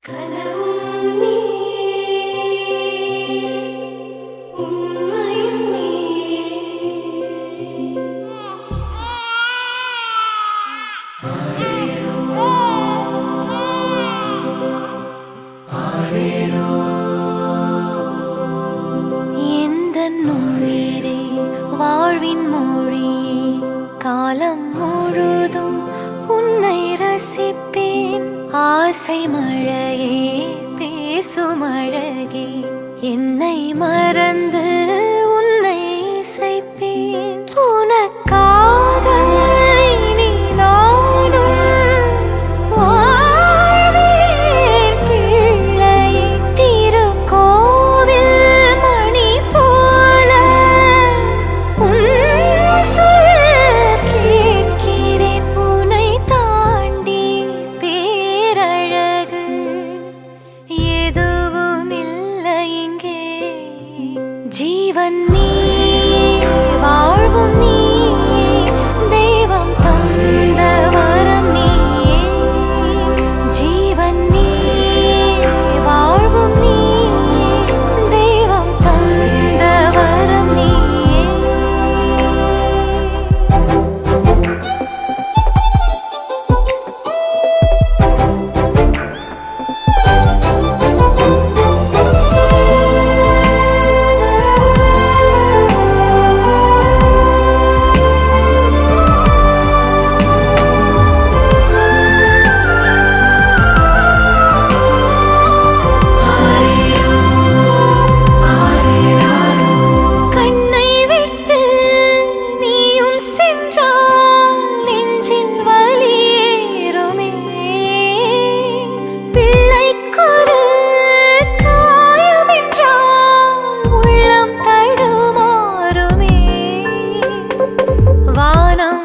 கனவும் நீ உண்மையும் நீ எந்தன் உயிரே வாழ்வின் மொழியே காலம் முழுதும் உன்னை ரசிப்பேன் ஆசை மழையே பேசும் அழகே என்னை மறந்து உன்னை இசைப்பேன் உனக்காக இனி நானும் வாழ்வேன் பிள்ளையே திருக்கோவில் மணி போல உன் சொல் கேட்கிறேன் உன்னை தாண்டி பேரழகு எதுவும் இல்லை இங்கே ஜீவன் நீயே வாழ்வும் நீயே தெய்வம் தந்த வரம் நீயே ஜீவன் நீயே வாழ்வும் நீயே தெய்வம் தந்த வரம் நீயே கண்ணை விட்டு நீயும் சென்றால் நெஞ்சில் வலியேறுமே பிள்ளைக்கொரு காயம் என்றால் உள்ளம் தடுமாறுமே வானம்